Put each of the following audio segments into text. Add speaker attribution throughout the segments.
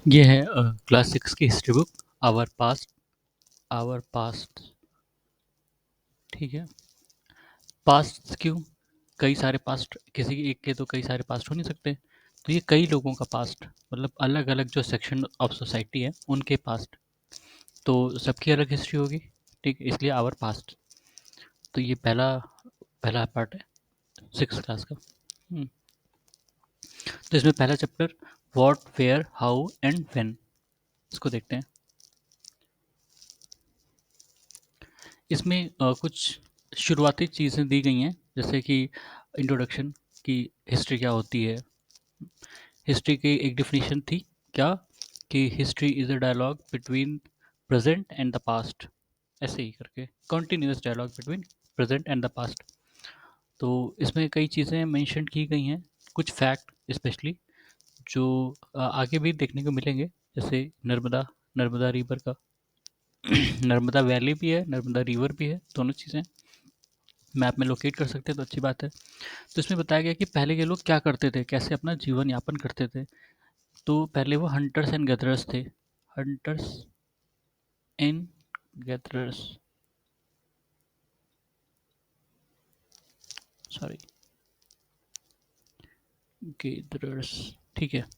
Speaker 1: ये है क्लास 6 की हिस्ट्री बुक। Our past. ठीक है। पास्ट क्यों? कई सारे पास्ट, किसी एक के तो कई सारे पास्ट हो नहीं सकते। तो ये कई लोगों का पास्ट, मतलब अलग अलग जो सेक्शन ऑफ सोसाइटी है उनके पास्ट। तो सबकी अलग हिस्ट्री होगी। ठीक है, इसलिए आवर पास्ट। तो ये पहला पहला पार्ट है 6 क्लास का। हम्म, तो इसमें पहला chapter what, where, how and when, इसको देखते हैं। इसमें कुछ शुरुआती चीज़ें दी गई हैं, जैसे कि इंट्रोडक्शन की हिस्ट्री क्या होती है। हिस्ट्री की एक डिफिनीशन थी क्या, कि history is a dialogue between present and the past, ऐसे ही करके continuous dialogue between present and the past. तो इसमें कई चीज़ें मेंशन की गई हैं, कुछ फैक्ट स्पेशली जो आगे भी देखने को मिलेंगे, जैसे नर्मदा नर्मदा रिवर का नर्मदा वैली भी है, नर्मदा रिवर भी है, दोनों चीज़ें मैप में लोकेट कर सकते हैं तो अच्छी बात है। तो इसमें बताया गया कि पहले के लोग क्या करते थे, कैसे अपना जीवन यापन करते थे। तो पहले वो हंटर्स एंड गैदरर्स थे। Hunters and gatherers, sorry, gatherers. ठीक है,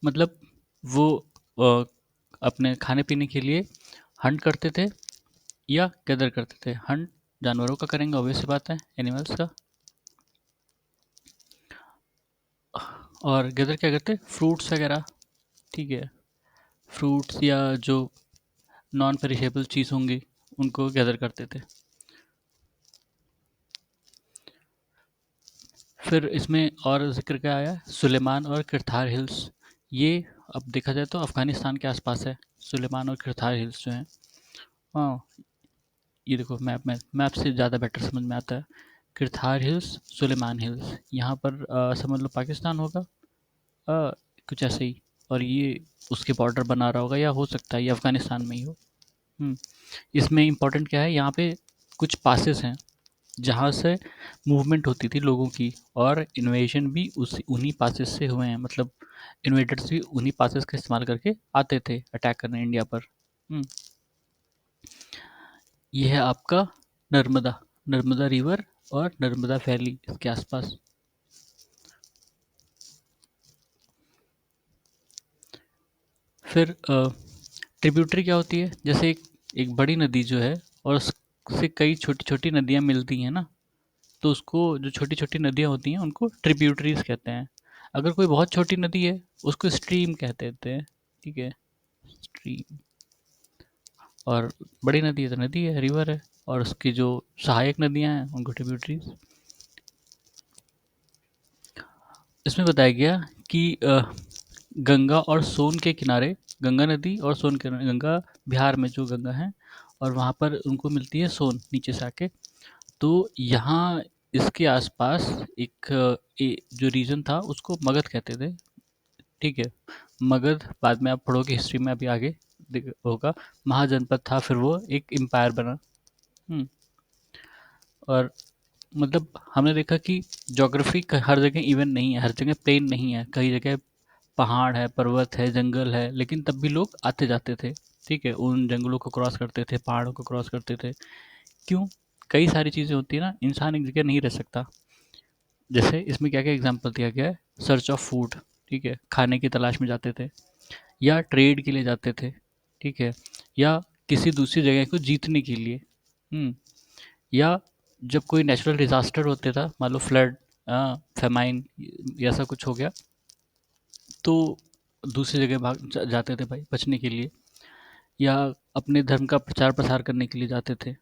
Speaker 1: मतलब वो अ, अपने खाने पीने के लिए हंट करते थे या गैदर करते थे। हंट जानवरों का करेंगे, ऑब्वियस सी बात है, एनिमल्स का। और गैदर क्या करते, फ्रूट्स वगैरह। ठीक है, फ्रूट्स या जो नॉन पेरिशेबल चीज़ होंगी उनको गैदर करते थे। फिर इसमें और ज़िक्र क्या आया, सुलेमान और किरथार हिल्स। ये अब देखा जाए तो अफ़गानिस्तान के आसपास है, सुलेमान और किरथार हिल्स जो हैं। हाँ, ये देखो मैप से ज़्यादा बेटर समझ में आता है। किरथार हिल्स, सुलेमान हिल्स, यहाँ पर समझ लो पाकिस्तान होगा, अ, कुछ ऐसे ही। और ये उसके बॉर्डर बना रहा होगा, या हो सकता है ये अफ़गानिस्तान में ही हो। हुँ, इसमें इम्पोर्टेंट क्या है, यहाँ पे कुछ पासेस हैं जहाँ से मूवमेंट होती थी लोगों की, और इन्वेजन भी उसी उन्हीं पासेस से हुए हैं। मतलब इन्वेडर्स भी उन्हीं पासेस का इस्तेमाल करके आते थे अटैक करने इंडिया पर। हम्म, ये है आपका नर्मदा नर्मदा रिवर और नर्मदा वैली इसके आसपास। फिर ट्रिब्यूटरी क्या होती है, जैसे एक बड़ी नदी जो है और उससे कई छोटी छोटी नदियाँ मिलती हैं ना, तो उसको, जो छोटी छोटी नदियाँ होती हैं उनको ट्रिब्यूटरीज कहते हैं। अगर कोई बहुत छोटी नदी है उसको स्ट्रीम कहते थे। ठीक है, स्ट्रीम। और बड़ी नदी है तो नदी है, रिवर है। और उसकी जो सहायक नदियाँ हैं उनको ट्रिब्यूटरीज। इसमें बताया गया कि गंगा और सोन के किनारे, गंगा नदी और सोन के किनारे, गंगा बिहार में जो गंगा है, और वहाँ पर उनको मिलती है सोन नीचे से आके। तो यहाँ इसके आसपास एक जो रीजन था उसको मगध कहते थे। ठीक है, मगध बाद में आप पढ़ोगे हिस्ट्री में, अभी आगे होगा। महाजनपद था, फिर वो एक एम्पायर बना। हम्म, और मतलब हमने देखा कि ज्योग्राफी हर जगह इवन नहीं है, हर जगह प्लेन नहीं है, कई जगह पहाड़ है, पर्वत है, जंगल है, लेकिन तब भी लोग आते जाते थे। ठीक है, उन जंगलों को क्रॉस करते थे, पहाड़ों को क्रॉस करते थे। क्यों? कई सारी चीज़ें होती है ना, इंसान एक जगह नहीं रह सकता। जैसे इसमें क्या क्या एग्जाम्पल दिया गया है, सर्च ऑफ फूड। ठीक है, खाने की तलाश में जाते थे, या ट्रेड के लिए जाते थे। ठीक है, या किसी दूसरी जगह को जीतने के लिए। हम्म, या जब कोई नेचुरल डिज़ास्टर होता था, मान लो फ्लड, फेमाइन, ऐसा कुछ हो गया, तो दूसरी जगह जाते थे भाई बचने के लिए, या अपने धर्म का प्रचार प्रसार करने के लिए जाते थे,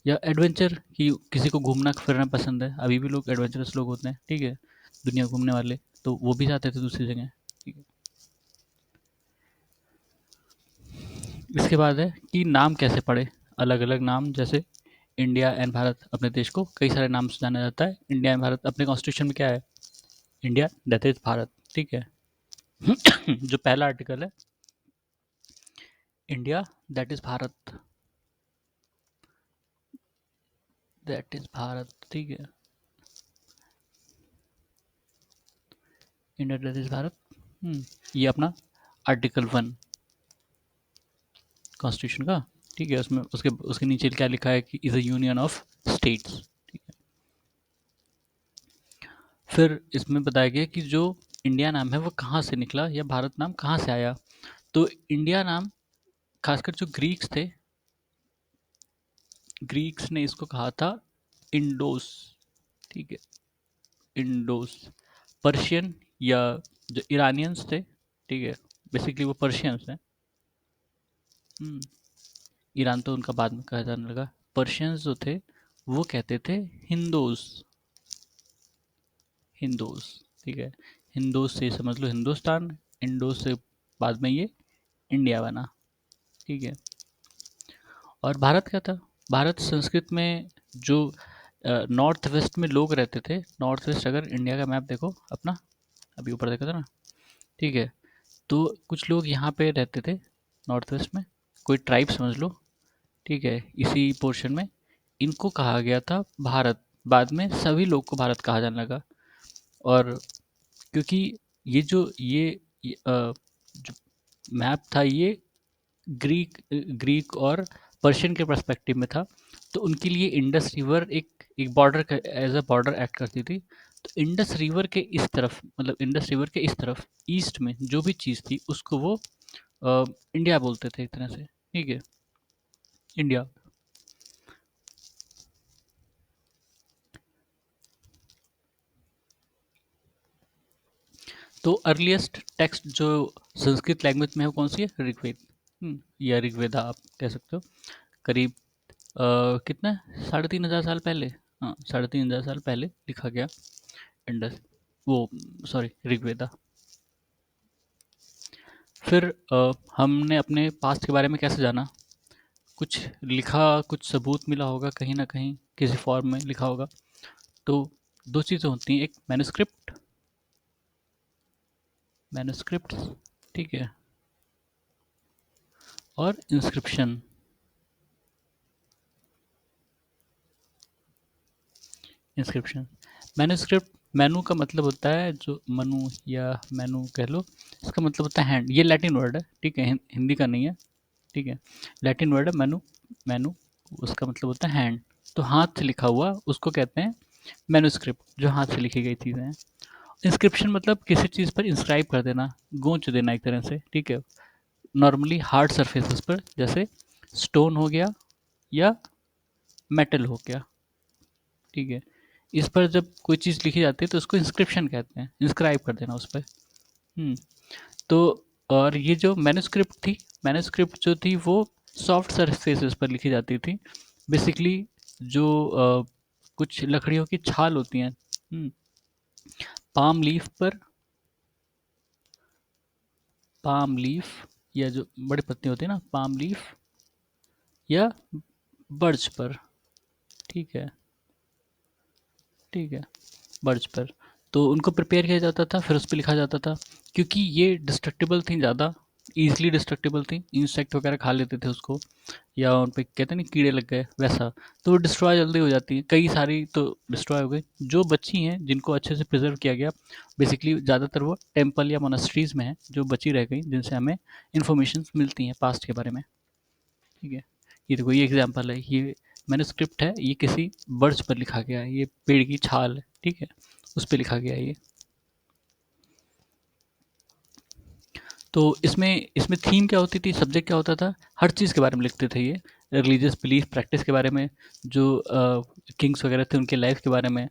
Speaker 1: या एडवेंचर की, किसी को घूमना फिरना पसंद है, अभी भी लोग एडवेंचरस लोग होते हैं। ठीक है, दुनिया घूमने वाले, तो वो भी जाते थे दूसरी जगह। ठीक है, इसके बाद है कि नाम कैसे पड़े, अलग अलग नाम, जैसे इंडिया एंड भारत, अपने देश को कई सारे नाम से जाना जाता है। इंडिया एंड भारत, अपने कॉन्स्टिट्यूशन में क्या है, इंडिया दैट इज भारत। ठीक है, जो पहला आर्टिकल है, India that is Bharat, that is Bharat. ठीक है, इंडिया दैट इज भारत। ये अपना आर्टिकल 1 कॉन्स्टिट्यूशन का, ठीक है। उसमें उसके उसके नीचे क्या लिखा है कि is a union of states, ठीक है। फिर इसमें बताया गया कि जो इंडिया नाम है वो कहाँ से निकला या भारत नाम कहाँ से आया। तो इंडिया नाम खासकर जो ग्रीक्स थे, ग्रीक्स ने इसको कहा था इंडोस, ठीक है, इंडोस। पर्शियन या जो ईरानियंस थे, ठीक है, बेसिकली वो पर्शियंस हैं। हम्म, ईरान तो उनका बाद में कहा जाने लगा। पर्शियंस जो थे वो कहते थे हिंदूस, हिंदूस, ठीक है। हिंदूस से समझ लो हिंदुस्तान, इंडोस से बाद में ये इंडिया बना, ठीक है। और भारत क्या था? भारत संस्कृत में जो नॉर्थ वेस्ट में लोग रहते थे, नॉर्थ वेस्ट, अगर इंडिया का मैप देखो अपना, अभी ऊपर देखा था ना, ठीक है। तो कुछ लोग यहाँ पे रहते थे नॉर्थ वेस्ट में, कोई ट्राइब समझ लो, ठीक है, इसी पोर्शन में इनको कहा गया था भारत। बाद में सभी लोग को भारत कहा जाने लगा। और क्योंकि ये जो मैप था ये ग्रीक ग्रीक और पर्शियन के पर्सपेक्टिव में था, तो उनके लिए इंडस रिवर एक एक border as a border act करती थी। तो इंडस रिवर के इस तरफ, मतलब इंडस रिवर के इस तरफ ईस्ट में जो भी चीज़ थी उसको वो इंडिया बोलते थे एक तरह से, ठीक है, इंडिया। तो अर्लीस्ट टेक्स्ट जो संस्कृत लैंग्वेज में है वो कौन सी है? ऋग्वेद, या ऋग्वेदा आप कह सकते हो। करीब कितना, 3,500 साल पहले, हाँ 3,500 साल पहले लिखा गया इंडस, वो सॉरी ऋग्वेदा। फिर हमने अपने पास्ट के बारे में कैसे जाना? कुछ लिखा, कुछ सबूत मिला होगा कहीं ना कहीं, किसी फॉर्म में लिखा होगा। तो दो चीज़ें होती हैं, एक मैन्युस्क्रिप्ट, मैन्युस्क्रिप्ट, ठीक है, और इंस्क्रिप्शन। इंस्क्रिप्शन, मैन्युस्क्रिप्ट, मैनु का मतलब होता है जो मनु या मैनु कह लो, इसका मतलब होता है हैंड। ये लैटिन वर्ड है, ठीक है, हिंदी का नहीं है, ठीक है, लैटिन वर्ड है मैनु। मैनु उसका मतलब होता है हैंड। तो हाथ से लिखा हुआ उसको कहते हैं मैन्युस्क्रिप्ट, जो हाथ से लिखी गई चीज़ें हैं। इंस्क्रिप्शन मतलब किसी चीज़ पर इंस्क्राइब कर देना, गोंच देना एक तरह से, ठीक है, नॉर्मली हार्ड सरफेसेस पर, जैसे स्टोन हो गया या मेटल हो गया, ठीक है। इस पर जब कोई चीज़ लिखी जाती है तो उसको इंस्क्रिप्शन कहते हैं, इंस्क्राइब कर देना उस पर। हम्म, तो और ये जो मैन्युस्क्रिप्ट थी, मैन्युस्क्रिप्ट जो थी वो सॉफ्ट सरफेसेस पर लिखी जाती थी, बेसिकली जो कुछ लकड़ियों की छाल होती हैं, पाम लीफ पर, पाम लीफ या जो बड़ी पत्ती होती है ना, पाम लीफ या बर्च पर, ठीक है, ठीक है, बर्च पर। तो उनको प्रिपेयर किया जाता था, फिर उस पर लिखा जाता था। क्योंकि ये डिस्ट्रक्टिबल थी, ज़्यादा ईजिली डिस्ट्रक्टिबल थी, इंसेक्ट वगैरह खा लेते थे उसको, या उन पे कहते हैं ना कीड़े लग गए वैसा, तो वो डिस्ट्रॉय जल्दी हो जाती है। कई सारी तो डिस्ट्रॉय हो गई, जो बची हैं जिनको अच्छे से प्रिजर्व किया गया, बेसिकली ज़्यादातर वो टेम्पल या मोनास्ट्रीज़ में है जो बची रह गई, जिनसे हमें इंफॉर्मेशन मिलती हैं पास्ट के बारे में, ठीक है। ये देखो ये एग्जाम्पल है, ये मैन्युस्क्रिप्ट है, ये किसी बर्च पर लिखा गया है, ये पेड़ की छाल है, ठीक है, उस पे लिखा गया है ये। तो इसमें इसमें थीम क्या होती थी, सब्जेक्ट क्या होता था, हर चीज़ के बारे में लिखते थे ये। रिलीजियस बिलीफ प्रैक्टिस के बारे में, जो किंग्स वगैरह थे उनके लाइफ के बारे में,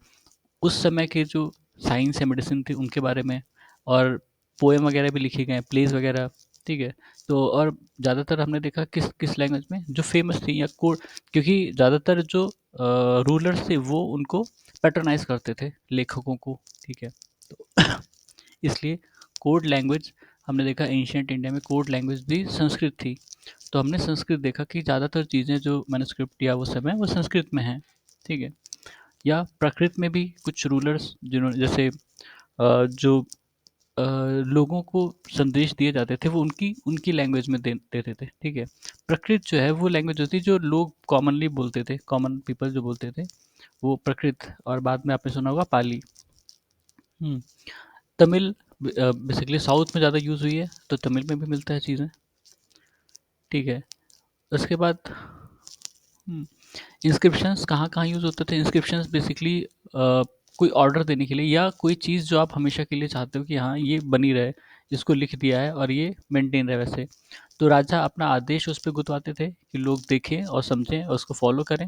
Speaker 1: उस समय के जो साइंस या मेडिसिन थी उनके बारे में, और पोएम वगैरह भी लिखे गए हैं, प्लेज वगैरह, ठीक है। तो और ज़्यादातर हमने देखा किस किस लैंग्वेज में जो फेमस थी या कोड, क्योंकि ज़्यादातर जो रूलर्स थे वो उनको पैट्रनाइज करते थे लेखकों को, ठीक है। तो इसलिए कोड लैंग्वेज, हमने देखा एंशियंट इंडिया में कोड लैंग्वेज भी संस्कृत थी। तो हमने संस्कृत देखा कि ज़्यादातर चीज़ें जो मैन्युस्क्रिप्ट या वो समय वो संस्कृत में हैं, ठीक है। या प्राकृत में भी कुछ रूलर्स जिन्होंने जैसे जो लोगों को संदेश दिए जाते थे वो उनकी उनकी लैंग्वेज में देते थे, ठीक है। प्रकृत जो है वो लैंग्वेज होती है जो लोग कॉमनली बोलते थे, कॉमन पीपल जो बोलते थे, वो प्रकृत। और बाद में आपने सुना होगा पाली। हम्म, तमिल, बेसिकली साउथ में ज़्यादा यूज़ हुई है, तो तमिल में भी मिलता है चीज़ें, ठीक है। उसके बाद इंस्क्रिप्शंस कहाँ कहाँ यूज़ होते थे। इंस्क्रिप्शंस बेसिकली कोई ऑर्डर देने के लिए, या कोई चीज़ जो आप हमेशा के लिए चाहते हो कि हाँ ये बनी रहे, इसको लिख दिया है और ये मेंटेन रहे वैसे, तो राजा अपना आदेश उस पर गुतवाते थे कि लोग देखें और समझें और उसको फॉलो करें।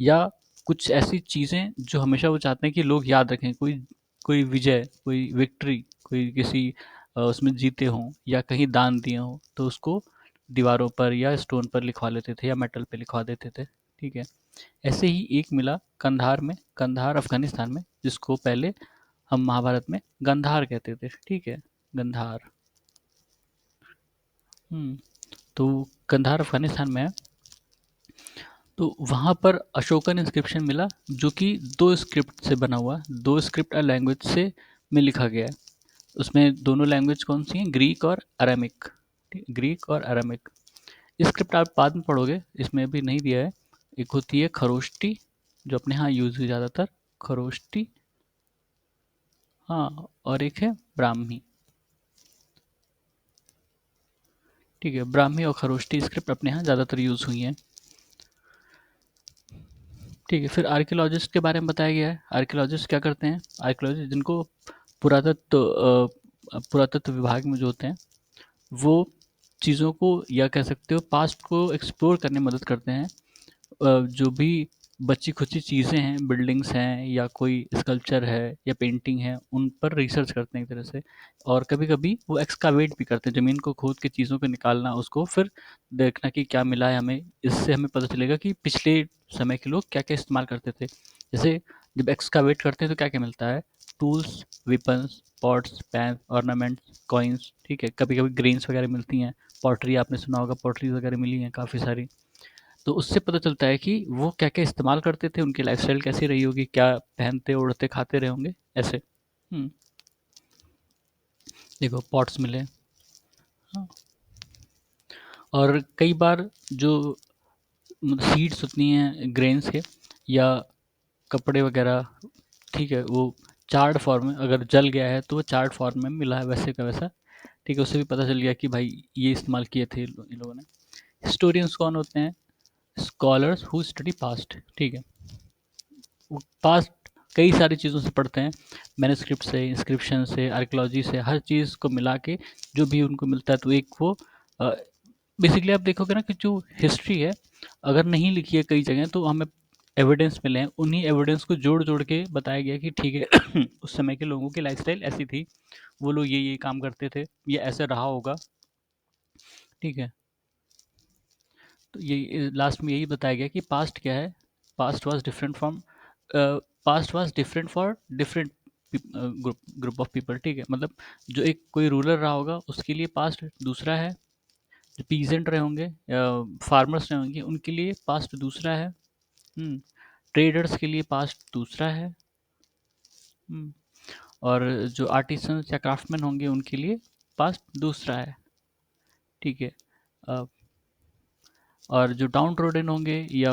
Speaker 1: या कुछ ऐसी चीज़ें जो हमेशा वो चाहते हैं कि लोग याद रखें, कोई कोई विजय, कोई विक्ट्री, कोई किसी उसमें जीते हों या कहीं दान दिए हों, तो उसको दीवारों पर या स्टोन पर लिखवा लेते थे या मेटल पे लिखवा देते थे, ठीक है। ऐसे ही एक मिला कंधार में, कंधार अफगानिस्तान में, जिसको पहले हम महाभारत में गंधार कहते थे, ठीक है, गंधार। हम्म तो कंधार अफगानिस्तान में है। तो वहाँ पर अशोकन इंस्क्रिप्शन मिला, जो कि दो स्क्रिप्ट से बना हुआ, दो स्क्रिप्ट और लैंग्वेज से में लिखा गया है। उसमें दोनों लैंग्वेज कौन सी हैं, ग्रीक और अरामिक, ग्रीक और अरामिक। स्क्रिप्ट आप बाद में पढ़ोगे, इसमें अभी नहीं दिया है। एक होती है खरोष्टी, जो अपने यहाँ यूज हुई ज़्यादातर, खरोष्टी, हाँ, और एक है ब्राह्मी, ठीक है। ब्राह्मी और खरोष्टी स्क्रिप्ट अपने यहाँ ज़्यादातर यूज़ हुई हैं, ठीक है। फिर आर्कियोलॉजिस्ट के बारे में बताया गया है। आर्कियोलॉजिस्ट क्या करते हैं, आर्कियोलॉजिस्ट जिनको पुरातत्व पुरातत्व विभाग में जो होते हैं, वो चीज़ों को, या कह सकते हो पास्ट को एक्सप्लोर करने में मदद करते हैं। जो भी बची खुची चीज़ें हैं, बिल्डिंग्स हैं या कोई स्कल्पचर है या पेंटिंग है, उन पर रिसर्च करते हैं एक तरह से। और कभी कभी वो एक्सकावेट भी करते हैं, ज़मीन को खोद के चीज़ों को निकालना, उसको फिर देखना कि क्या मिला है हमें। इससे हमें पता चलेगा कि पिछले समय के लोग क्या क्या इस्तेमाल करते थे। जैसे जब एक्सकावेट करते हैं तो क्या क्या मिलता है, tools, weapons, pots, pan, ornaments, coins, ठीक है। कभी कभी ग्रेन्स वगैरह मिलती हैं, पॉटरी आपने सुना होगा, पॉटरी वगैरह मिली हैं काफ़ी सारी। तो उससे पता चलता है कि वो क्या-क्या इस्तेमाल करते थे, उनकी लाइफ़स्टाइल कैसी रही होगी, क्या पहनते, ओढ़ते, खाते रहे होंगे, ऐसे। हुँ, देखो पॉट्स मिले, हाँ, और कई बार जो सीड्स होती हैं ग्रेन्स के, या कपड़े वगैरह, ठीक है, वो चार्ट फॉर्म में अगर जल गया है तो वो चार्ट फॉर्म में मिला है वैसे का वैसा, ठीक है। उससे भी पता चल गया कि भाई ये इस्तेमाल किए थे इन लोगों ने। हिस्टोरियंस कौन होते हैं, स्कॉलर्स हु स्टडी पास्ट, ठीक है। वो पास्ट कई सारी चीज़ों से पढ़ते हैं, मैन्युस्क्रिप्ट से, इंस्क्रिप्शन से, आर्कियोलॉजी से, हर चीज़ को मिला के जो भी उनको मिलता है, तो एक वो बेसिकली आप देखोगे ना कि जो हिस्ट्री है, अगर नहीं लिखी है कई जगह, तो हमें एविडेंस मिले हैं, उन्हीं एविडेंस को जोड़ जोड़ के बताया गया कि ठीक है उस समय के लोगों की लाइफस्टाइल ऐसी थी, वो लोग ये काम करते थे, ये ऐसे रहा होगा, ठीक है। तो ये लास्ट में यही बताया गया कि पास्ट क्या है, past was different from, past was different for different group group of people, ठीक है। मतलब जो एक कोई रूलर रहा होगा उसके लिए पास्ट दूसरा है, जो पीजेंट रहे होंगे या फार्मर्स रहे होंगे उनके लिए पास्ट दूसरा है, ट्रेडर्स के लिए पास्ट दूसरा है, हम्म, और जो आर्टिसंस या क्राफ्टमैन होंगे उनके लिए पास्ट दूसरा है, ठीक है। अ, और जो डाउन ट्रोडन होंगे या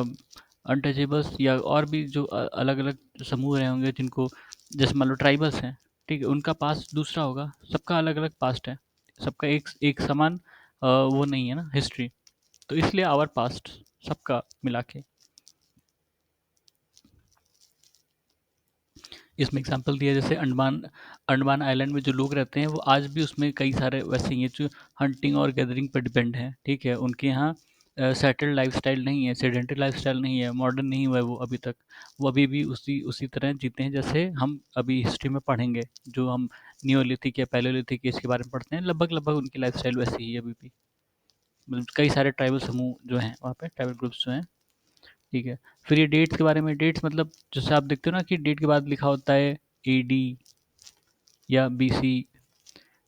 Speaker 1: अनटचेबल्स या और भी जो अलग अलग समूह रहे होंगे, जिनको जैसे मान लो ट्राइबल्स हैं, ठीक है, उनका पास्ट दूसरा होगा, सबका अलग अलग पास्ट है, सबका एक एक समान वो नहीं है ना हिस्ट्री, तो इसलिए आवर पास्ट सबका मिला के। इसमें एग्जांपल दिया जैसे अंडमान, अंडमान आइलैंड में जो लोग रहते हैं वो आज भी उसमें कई सारे वैसे ही हैं जो हंटिंग और गैदरिंग पर डिपेंड हैं, ठीक है। उनके यहाँ सेटल्ड लाइफस्टाइल नहीं है, सेडेंटरी लाइफस्टाइल नहीं है, मॉडर्न नहीं हुआ है वो अभी तक। वो अभी भी उसी उसी तरह जीते हैं जैसे हम अभी हिस्ट्री में पढ़ेंगे, जो हम नियोलिथिक या पैलियोलिथिक इसके बारे में पढ़ते हैं, लगभग लगभग उनकी लाइफस्टाइल वैसी ही है अभी भी। मतलब कई सारे ट्राइबल समूह जो हैं वहाँ पे, ट्राइबल ग्रुप्स जो हैं, ठीक है। फिर ये डेट्स के बारे में, डेट्स मतलब जैसे आप देखते हो ना कि डेट के बाद लिखा होता है एडी या बीसी,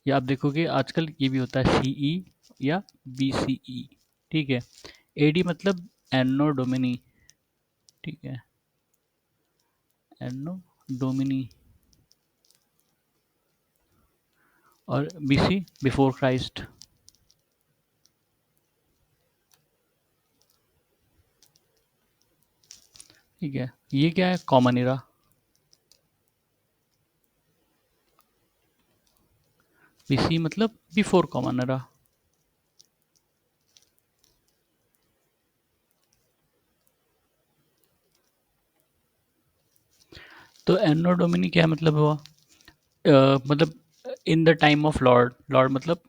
Speaker 1: या आप देखोगे आजकल ये भी होता है सीई या बीसीई, ठीक है। एडी मतलब एनो डोमिनी, ठीक है, एनो डोमिनी, और बीसी बिफोर क्राइस्ट, ठीक है। ये क्या है, कॉमन इरा, बीसी मतलब बिफोर कॉमन एरा। तो एनो डोमिनी क्या मतलब हुआ? मतलब in the time of Lord, Lord मतलब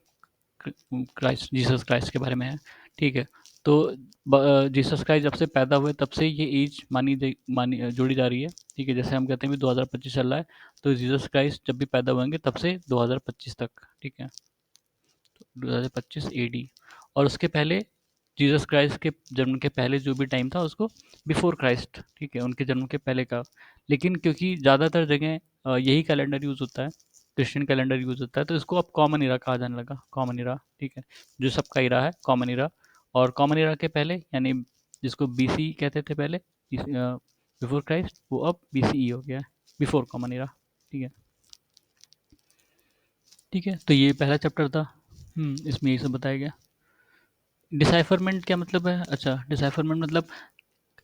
Speaker 1: क्राइस्ट, जीसस क्राइस्ट के बारे में है। ठीक है। तो जीसस क्राइस्ट जब से पैदा हुए तब से ये एज मानी जोड़ी जा रही है। ठीक है, जैसे हम कहते हैं भी 2025 चल रहा है, तो जीसस क्राइस्ट जब भी पैदा हुएंगे तब से 2025 तक। ठीक है, 2025 एडी। और उसके पहले जीसस क्राइस्ट के जन्म के पहले जो भी टाइम था उसको बिफोर क्राइस्ट, ठीक है, उनके जन्म के पहले का। लेकिन क्योंकि ज़्यादातर जगह यही कैलेंडर यूज़ होता है, क्रिश्चियन कैलेंडर यूज़ होता है, तो इसको अब कॉमन इरा कहा जाने लगा, कॉमन इरा। ठीक है, जो सबका इरा है कॉमन इरा। और कॉमन इरा के पहले यानी जिसको बीसी कहते थे पहले, बिफोर क्राइस्ट, वो अब बीसीई हो गया है, बिफोर कॉमन इरा। ठीक है। ठीक है, तो ये पहला चैप्टर था। इसमें यही सब बताया गया। डिसाइफरमेंट क्या मतलब है? अच्छा, डिसाइफरमेंट मतलब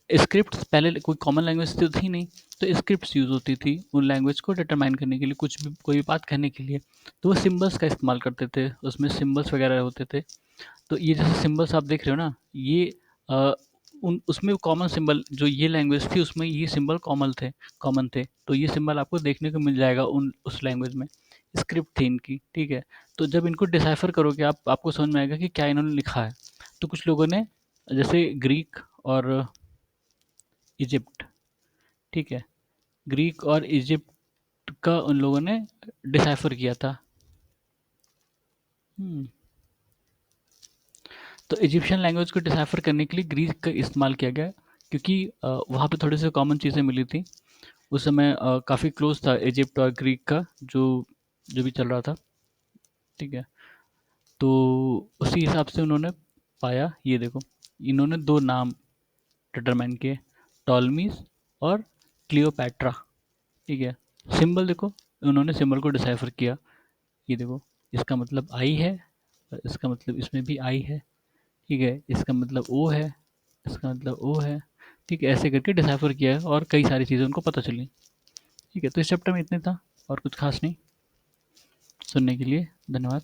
Speaker 1: स्क्रिप्ट्स, पहले कोई कॉमन लैंग्वेज तो थी नहीं, तो स्क्रिप्ट्स यूज़ होती थी उन लैंग्वेज को डिटरमाइन करने के लिए, कुछ भी कोई भी बात कहने के लिए। तो वो सिम्बल्स का इस्तेमाल करते थे, उसमें सिम्बल्स वगैरह होते थे। तो ये जैसे सिम्बल्स आप देख रहे हो ना, ये अ, उन उसमें कॉमन सिंबल जो ये लैंग्वेज थी उसमें ये सिंबल कॉमन थे। तो ये सिंबल आपको देखने को मिल जाएगा उन उस लैंग्वेज में, स्क्रिप्ट थी इनकी। ठीक है, तो जब इनको डिसाइफर करोगे आप, आपको समझ में आएगा कि क्या इन्होंने लिखा है। तो कुछ लोगों ने, जैसे ग्रीक और इजिप्ट, ठीक है, ग्रीक और इजिप्ट का उन लोगों ने डिसाइफर किया था। हम्म, तो इजिप्शियन लैंग्वेज को डिसाइफर करने के लिए ग्रीक का इस्तेमाल किया गया, क्योंकि वहाँ पे थोड़ी सी कॉमन चीज़ें मिली थी। उस समय काफ़ी क्लोज था इजिप्ट और ग्रीक का, जो जो भी चल रहा था। ठीक है, तो उसी हिसाब से उन्होंने पाया, ये देखो, इन्होंने दो नाम डिटरमाइन किए, टॉलमीज और क्लियोपैट्रा। ठीक है, सिंबल देखो, उन्होंने सिंबल को डिसाइफर किया। ये देखो, इसका मतलब आई है, और इसका मतलब इसमें भी आई है। ठीक है, इसका मतलब ओ है, इसका मतलब ओ है। ठीक है, ऐसे करके डिसाइफर किया है और कई सारी चीज़ें उनको पता चली। ठीक है, तो इस चैप्टर में इतने था और कुछ खास नहीं। सुनने के लिए धन्यवाद।